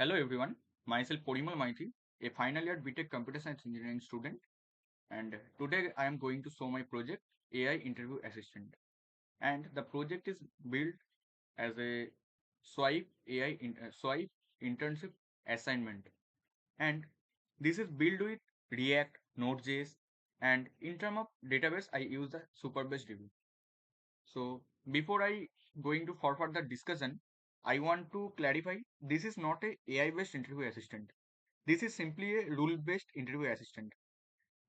Hello everyone, myself Porimal Maiti, a final year BTech Computer Science Engineering student, and today I am going to show my project AI Interview Assistant. And the project is built as a Swipe internship assignment, and this is built with React, Node.js, and in terms of database I use the SupabaseDB. So before I going to forward the discussion, I want to clarify this is not a AI based interview assistant. This is simply a rule-based interview assistant.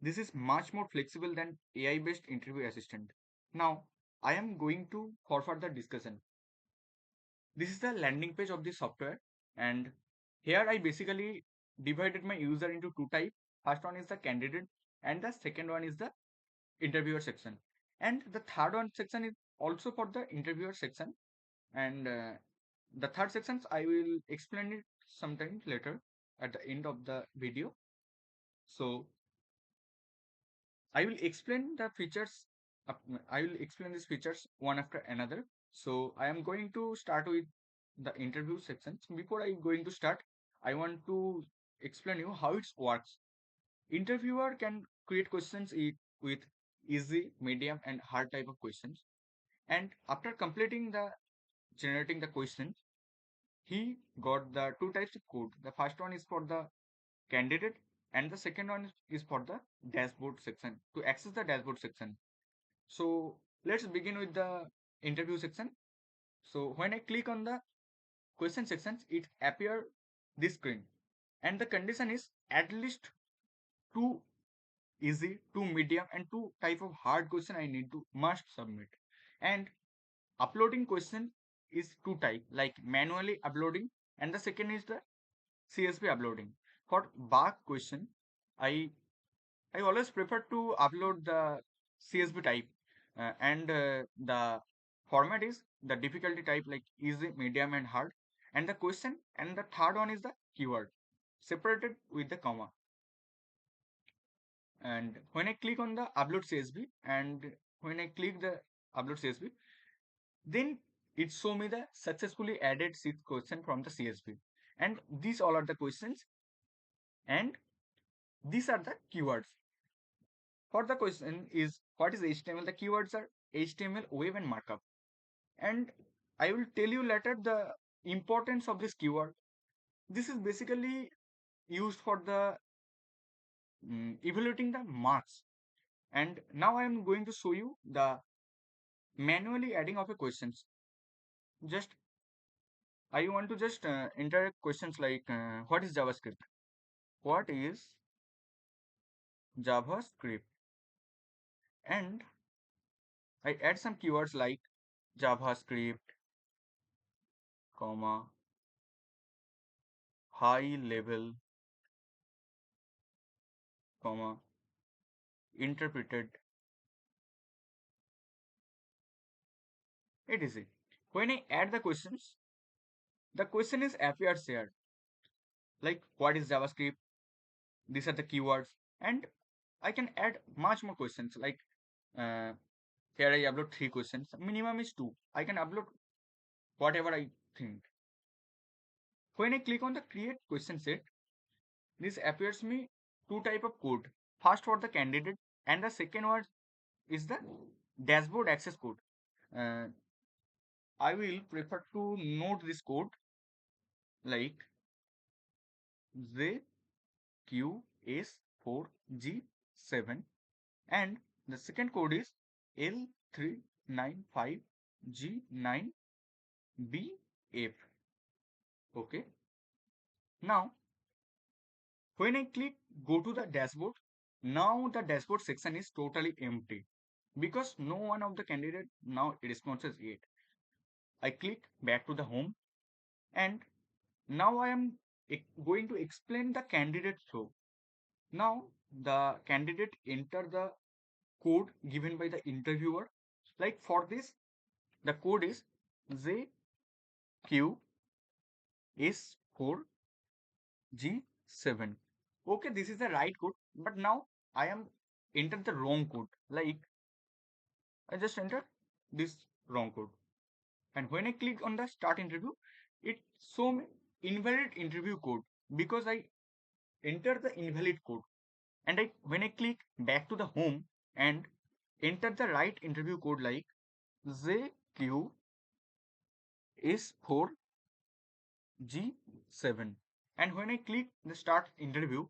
This is much more flexible than AI-based interview assistant. Now, I am going to forward the discussion. This is the landing page of the software, and here I basically divided my user into two types. First one is the candidate, and the second one is the interviewer section. And the third one section is also for the interviewer section. And the third sections I will explain it sometime later at the end of the video. So I will explain the features. I will explain these features one after another. So I am going to start with the interview sections. Before I going to start, I want to explain you how it works. Interviewer can create questions with easy, medium, and hard type of questions. And after completing the generating the questions, he got the two types of code. The first one is for the candidate, and the second one is for the dashboard section to access the dashboard section. So let's begin with the interview section. So when I click on the question sections, it appear this screen, and the condition is at least two easy, two medium, and two type of hard question I need to must submit. And uploading question is two type, like manually uploading, and the second is the CSV uploading. For bar question, I I always prefer to upload the CSV type, and the format is the difficulty type like easy, medium, and hard. And the question and the third one is the keyword separated with the comma. And when I click on the upload CSV, and when I click the upload CSV, then it show me the successfully added sixth question from the CSV. And these all are the questions, and these are the keywords. For the question is what is HTML? The keywords are HTML, web, and markup. And I will tell you later the importance of this keyword. This is basically used for the evaluating the marks. And now I am going to show you the manually adding of a questions. Just I want to just enter questions like what is JavaScript? What is JavaScript? And I add some keywords like JavaScript, comma, high level, comma, interpreted, etc. When I add the question is appears here, like what is JavaScript? These are the keywords, and I can add much more questions. Like uh, here I upload three questions. Minimum is two. I can upload whatever I think. When I click on the create question set, this appears me two type of code. First for the candidate, and the second one is the dashboard access code. Uh, I will prefer to note this code like JQS4G7, and the second code is L395G9BF. Okay. Now, when I click go to the dashboard, now the dashboard section is totally empty because no one of the candidate now responses yet. I click back to the home, and now I am going to explain the candidate flow. Now the candidate enter the code given by the interviewer. Like for this, the code is JQS4G7. Okay, this is the right code, but now I am entered the wrong code. Like I just entered this wrong code, and when I click on the start interview, it show me invalid interview code because I enter the invalid code. And when I click back to the home and enter the right interview code like JQ is 4G7, and when I click the start interview,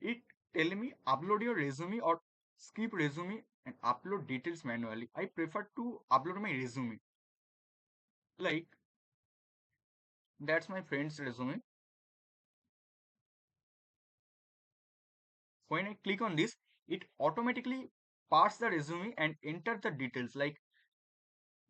it tell me upload your resume or skip resume and upload details manually. I prefer to upload my resume. Like that's my friend's resume. When I click on this, it automatically parse the resume and enter the details like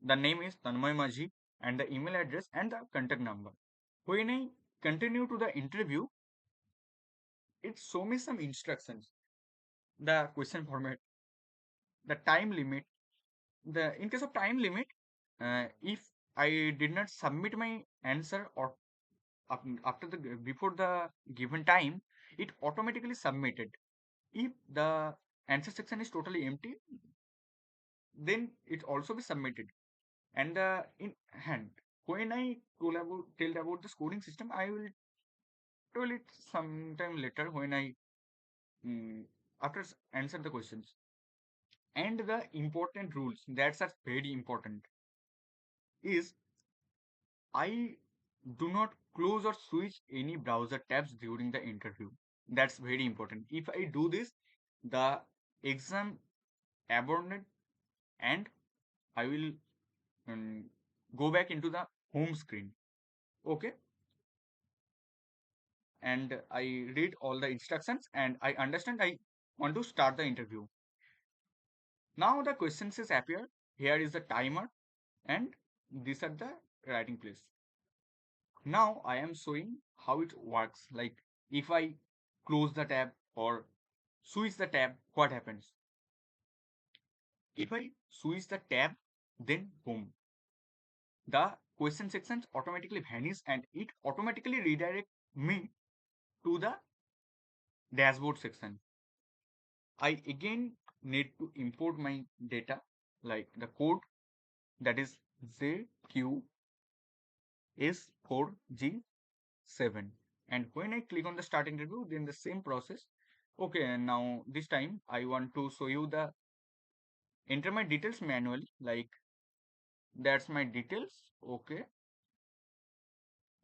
the name is Tanmay Maji and the email address and the contact number. When I continue to the interview, it show me some instructions, the question format, the time limit. The in case of time limit, if I did not submit my answer or after the before the given time, it automatically submitted. If the answer section is totally empty, then it also be submitted. And in hand, when I tell about the scoring system, I will tell it sometime later when I after answer the questions. And the important rules that are very important is I do not close or switch any browser tabs during the interview. That's very important. If I do this, the exam aborted and I will um, go back into the home screen. Okay. And I read all the instructions and I understand I want to start the interview. Now the questions is appear. Here is the timer and these are the writing place. Now I am showing how it works. Like if I close the tab or switch the tab, what happens? If I switch the tab, then boom, the question sections automatically vanish and it automatically redirect me to the dashboard section. I again need to import my data like the code that is JQ is 4G7. And when I click on the start interview, then the same process. Okay, and now this time I want to show you the enter my details manually. Like that's my details. Okay,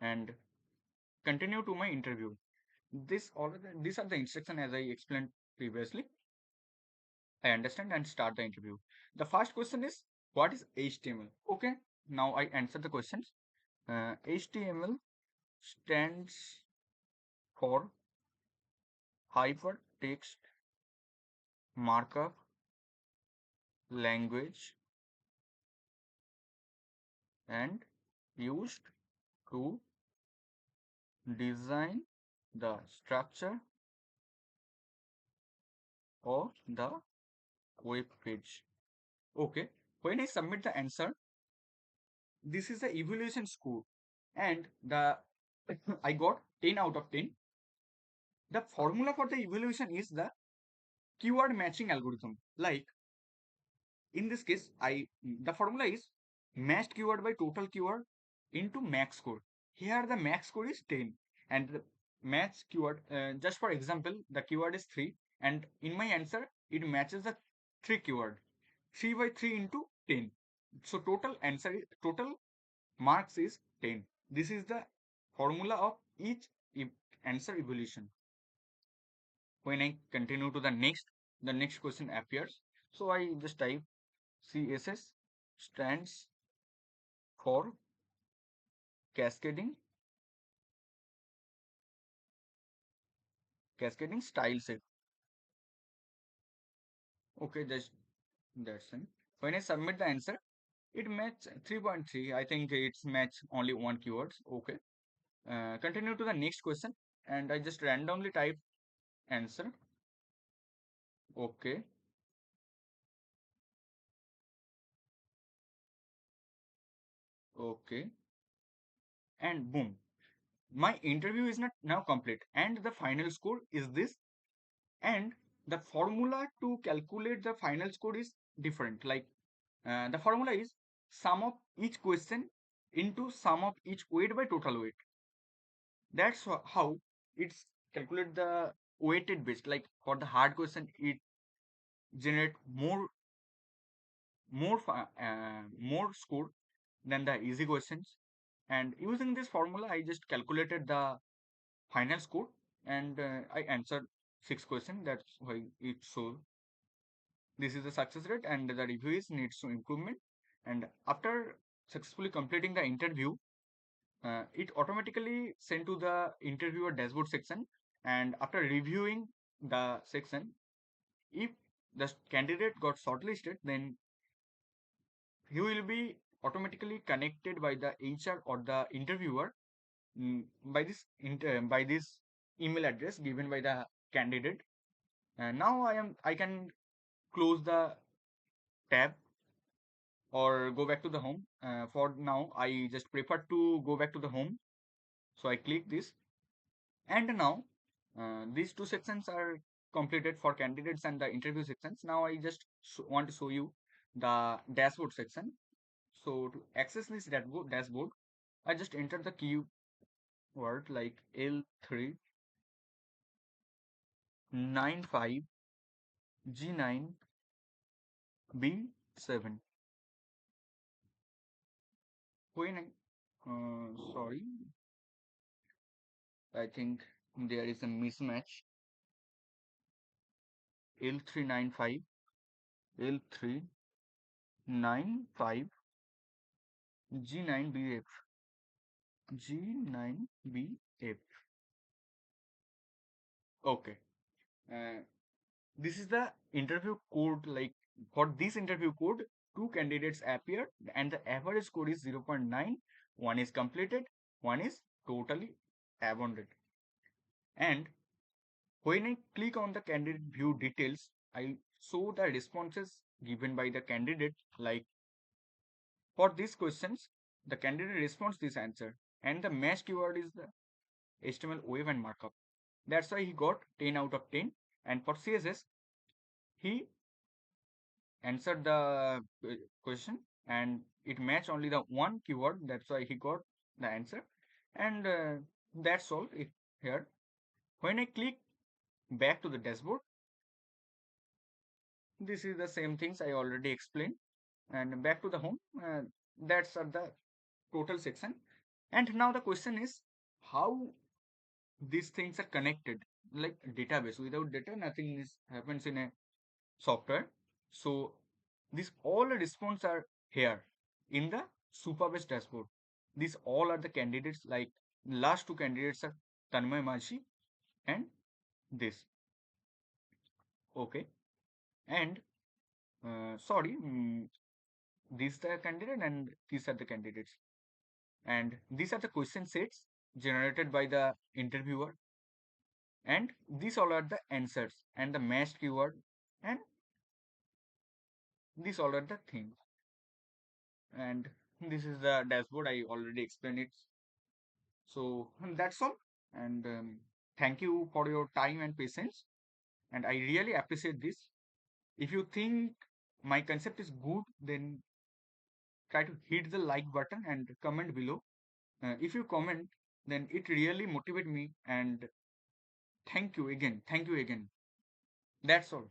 and continue to my interview. These are the instruction as I explained previously. I understand and start the interview. The first question is what is HTML? Okay, now I answer the questions. HTML stands for hypertext markup language and used to design the structure of the web page. Okay, when I submit the answer, this is the evaluation score and the I got 10 out of 10. The formula for the evaluation is the keyword matching algorithm. Like in this case, the formula is matched keyword by total keyword into max score. Here the max score is 10 and the match keyword, just for example, the keyword is 3 and in my answer it matches the 3 keyword. 3 by 3 into 10. So total marks is 10. This is the formula of each answer evaluation. When I continue to the next question appears. So I just type CSS stands for cascading style set. Okay, that's it. When I submit the answer, it match 3.3. I think it's match only one keywords. Okay. Continue to the next question, and I just randomly type answer. Okay. Okay. And boom, my interview is not now complete, and the final score is this. And the formula to calculate the final score is different. Like the formula is sum of each question into sum of each weight by total weight. That's how it's calculate the weighted based. Like for the hard question, it generate more score than the easy questions. And using this formula, I just calculated the final score and I answered 6 questions. That's why it shows this is the success rate and the review is needs to improvement. And after successfully completing the interview, it automatically sent to the interviewer dashboard section. And after reviewing the section, if the candidate got shortlisted, then he will be automatically connected by the HR or the interviewer by this email address given by the candidate. And now I can close the tab or go back to the home. For now, I just prefer to go back to the home. So I click this, and now these two sections are completed for candidates and the interview sections. Now I just want to show you the dashboard section. So to access this dashboard, I just enter the keyword like L395 G9B7. When sorry, I think there is a mismatch. L395 L395 G9BF G9BF. Okay. Uh, this is the interview code. Like for this interview code, two candidates appear and the average score is 0.9. One is completed, one is totally abandoned. And when I click on the candidate view details, I show the responses given by the candidate. Like for these questions, the candidate responds this answer, and the match keyword is the HTML wave and markup. That's why he got 10 out of 10. And for CSS, he answered the question and it matched only the one keyword. That's why he got the answer. And that's all it here. When I click back to the dashboard, this is the same things I already explained. And back to the home, that's the total section. And now the question is how these things are connected, like database. Without data, nothing is happens in a software. So these all the response are here in the Supabase dashboard. These all are the candidates. Like last two candidates are Tanmay Mashi and this. Okay, and sorry, these are the candidate and these are the candidates. And these are the question sets generated by the interviewer, and these all are the answers and the matched keyword, and these all are the things. And this is the dashboard. I already explained it. So that's all. And thank you for your time and patience. And I really appreciate this. If you think my concept is good, then try to hit the like button and comment below. If you comment, then it really motivate me. And thank you again. Thank you again. That's all.